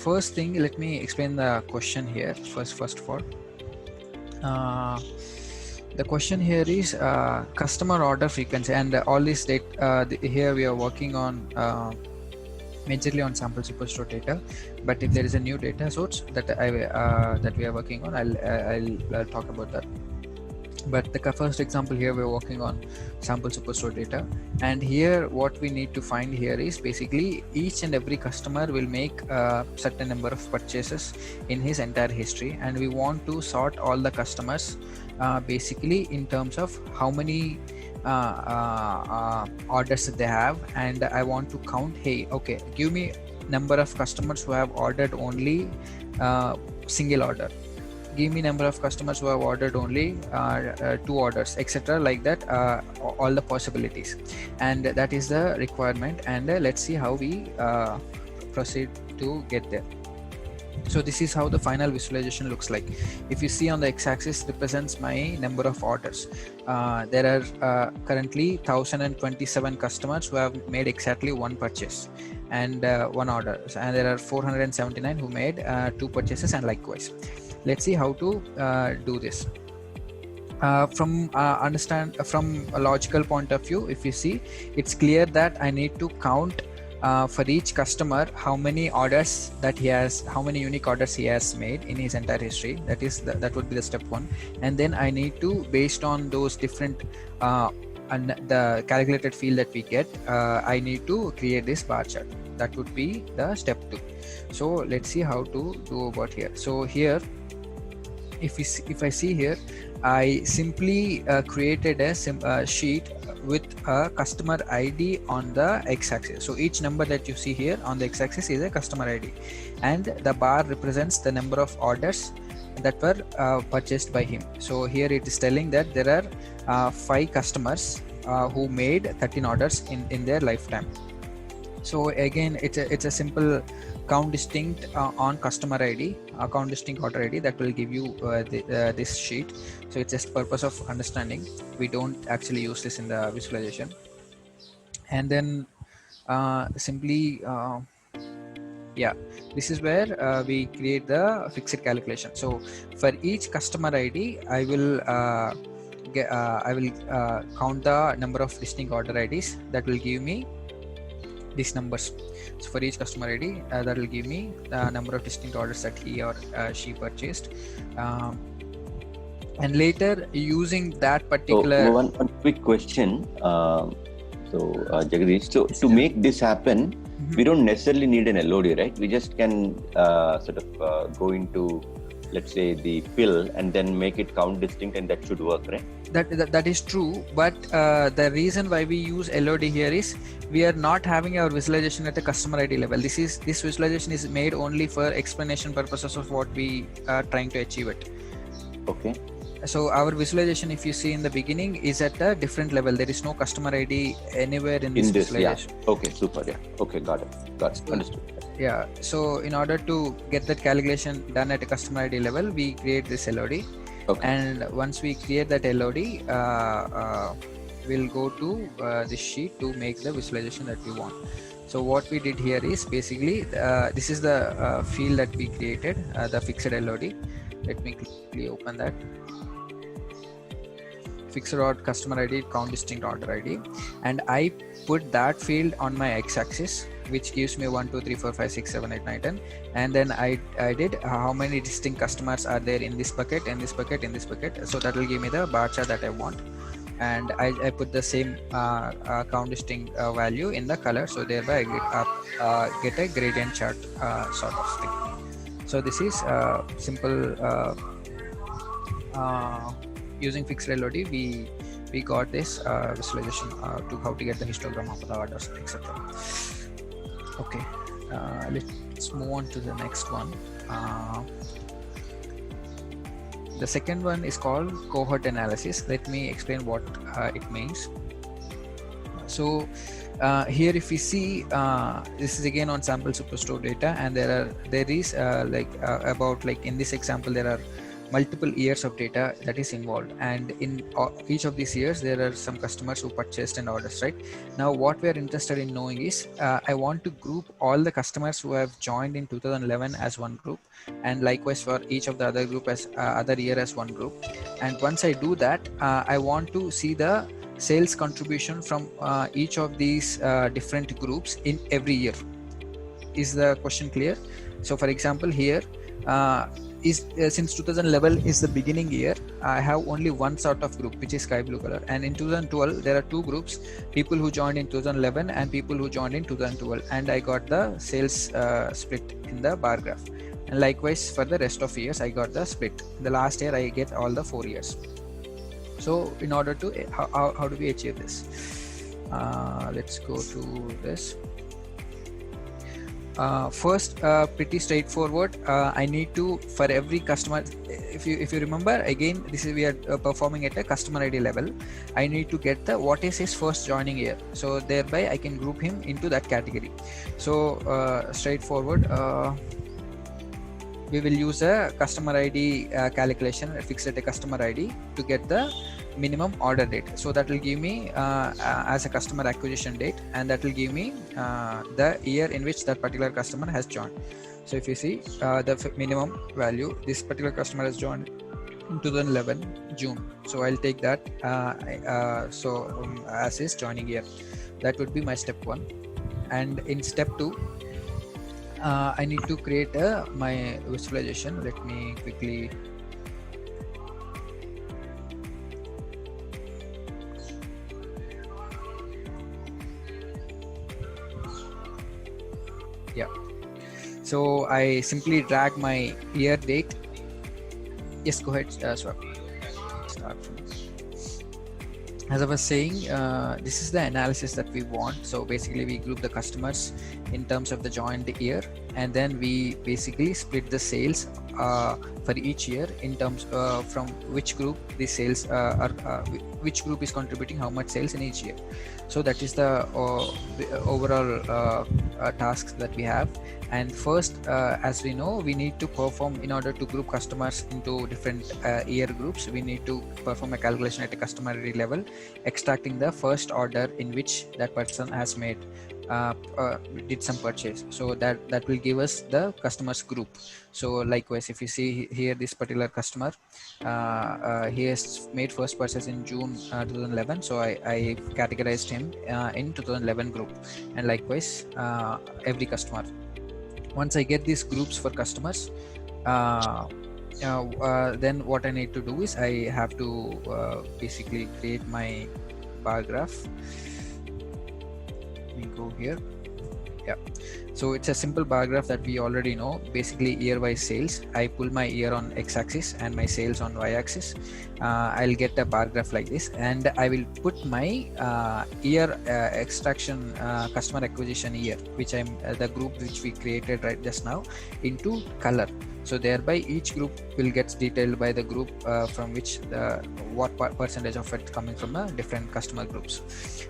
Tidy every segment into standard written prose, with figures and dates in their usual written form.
first thing, let me explain the question here first of all. The question here is customer order frequency, and all this data here we are working on majorly on sample superstore data, but if there is a new data source that that we are working on, I'll talk about that. But the first example here, we're working on sample superstore data, and here what we need to find here is basically each and every customer will make a certain number of purchases in his entire history, and we want to sort all the customers basically in terms of how many orders they have, and I want to count, hey, okay, give me number of customers who have ordered only single order, give me number of customers who have ordered only 2 orders, etc., like that, all the possibilities, and that is the requirement. And let's see how we proceed to get there. So this is how the final visualization looks like. If you see on the x-axis represents my number of orders. There are currently 1027 customers who have made exactly 1 purchase and 1 order, and there are 479 who made 2 purchases, and likewise. Let's see how to do this. From a logical point of view, if you see, it's clear that I need to count for each customer how many orders that he has, how many unique orders he has made in his entire history. That would be the step 1. And then I need to, based on those different and the calculated field that we get, I need to create this bar chart. That would be the step 2. So let's see how to do about here. So here, if I see here, I simply created a sheet with a customer ID on the x-axis. So each number that you see here on the x-axis is a customer ID, and the bar represents the number of orders that were purchased by him. So here it is telling that there are 5 customers who made 13 orders in their lifetime. So again, it's a simple count distinct on customer ID, count distinct order ID, that will give you this sheet. So it's just purpose of understanding. We don't actually use this in the visualization. And then simply, yeah, this is where we create the fixed calculation. So for each customer ID, I will count the number of distinct order IDs. That will give me these numbers. So for each customer ID, that will give me the number of distinct orders that he or she purchased. And later, using that particular... So one quick question. Jagadish, so to make this happen, we don't necessarily need an LOD, right? We just can go into, let's say, the pill and then make it count distinct, and that should work, right? That is true, but the reason why we use LOD here is we are not having our visualization at a customer ID level. This visualization is made only for explanation purposes of what we are trying to achieve it. Okay. So our visualization, if you see in the beginning, is at a different level. There is no customer ID anywhere in this visualization. Yeah. Okay, super. Yeah. Okay, got it. Understood. Yeah. So in order to get that calculation done at a customer ID level, we create this LOD. Okay. And once we create that LOD, we'll go to this sheet to make the visualization that we want. So what we did here is basically, this is the field that we created, the fixed LOD. Let me quickly open that. Fixed order customer ID, count distinct order ID, and I put that field on my x-axis, which gives me 1, 2, 3, 4, 5, 6, 7, 8, 9, 10. And then I did how many distinct customers are there in this bucket, in this bucket, in this bucket. So that will give me the bar chart that I want. And I put the same count distinct value in the color. So thereby I get a gradient chart sort of thing. So this is simple. Using fixed LOD, we got this visualization to how to get the histogram of the orders, etc. Okay, let's move on to the next one. The second one is called cohort analysis. Let me explain what it means. So here, if we see, this is again on sample superstore data, and there is about, like in this example, there are multiple years of data that is involved, and in each of these years there are some customers who purchased and orders, right? Now what we are interested in knowing is I want to group all the customers who have joined in 2011 as one group, and likewise for each of the other group as other year as one group. And once I do that, I want to see the sales contribution from each of these different groups in every year. Is the question clear? So for example, here since 2011 is the beginning year, I have only one sort of group, which is sky blue color. And in 2012 there are two groups, people who joined in 2011 and people who joined in 2012, and I got the sales split in the bar graph. And likewise for the rest of years I got the split. In the last year I get all the 4 years. So in order to how do we achieve this? Let's go to this. First, pretty straightforward. I need to, for every customer, if you remember, again this is we are performing at a customer ID level. I need to get the what is his first joining year, so thereby I can group him into that category. So straightforward. We will use a customer ID calculation, fixed at a customer ID to get the minimum order date. So that will give me as a customer acquisition date, and that will give me the year in which that particular customer has joined. So if you see the minimum value, this particular customer has joined in 2011 June. So I'll take that as his joining year. That would be my step 1. And in step 2, I need to create my visualization. Let me quickly so I simply drag my year date. Yes, go ahead, Swap. Start from this. As I was saying, this is the analysis that we want. So basically we group the customers in terms of the joined year, and then we basically split the sales for each year in terms from which group the sales which group is contributing how much sales in each year. So that is the overall tasks that we have. And first, as we know, we need to perform, in order to group customers into different year groups, we need to perform a calculation at a customer ID level, extracting the first order in which that person has made did some purchase. So that will give us the customers group. So likewise, if you see here, this particular customer, he has made first purchase in June 2011. So I categorized him in 2011 group, and likewise every customer. Once I get these groups for customers, then what I need to do is I have to basically create my bar graph. Let me go here. Yeah, so it's a simple bar graph that we already know. Basically year-wise sales. I pull my year on x-axis and my sales on y-axis. I'll get a bar graph like this, and I will put my year extraction customer acquisition year, which I'm the group which we created right just now, into color. So thereby each group will get detailed by the group from which what percentage of it coming from the different customer groups.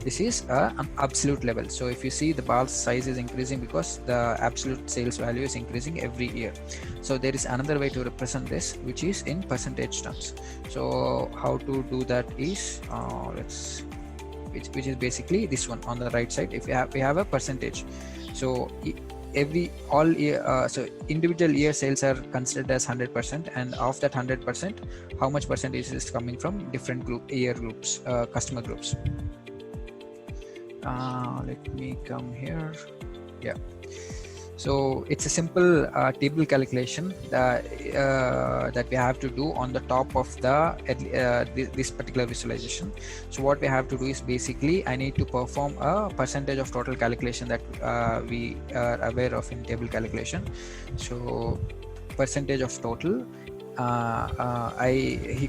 This is an absolute level. So if you see, the bar size is increasing because the absolute sales value is increasing every year. So there is another way to represent this, which is in percentage terms. So how to do that is which is basically this one on the right side. If we have a percentage, so all year, so individual year sales are considered as 100%, and of that 100%, how much percentage is coming from different year groups, customer groups. Let me come here. Yeah, so it's a simple table calculation that we have to do on the top of the this particular visualization. So what we have to do is basically I need to perform a percentage of total calculation that we are aware of in table calculation. So percentage of total,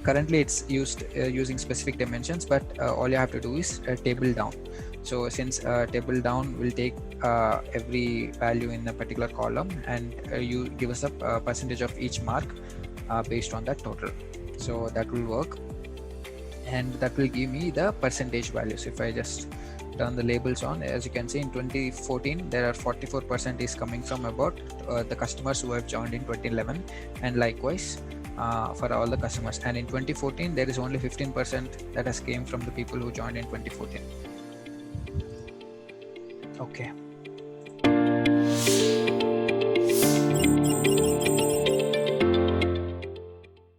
currently it's used using specific dimensions, but all you have to do is table down. So since table down will take every value in a particular column, and you give us a percentage of each mark based on that total. So that will work, and that will give me the percentage values. If I just turn the labels on, as you can see, in 2014 there are 44% is coming from about the customers who have joined in 2011, and likewise for all the customers, and in 2014 there is only 15% that has came from the people who joined in 2014. Okay.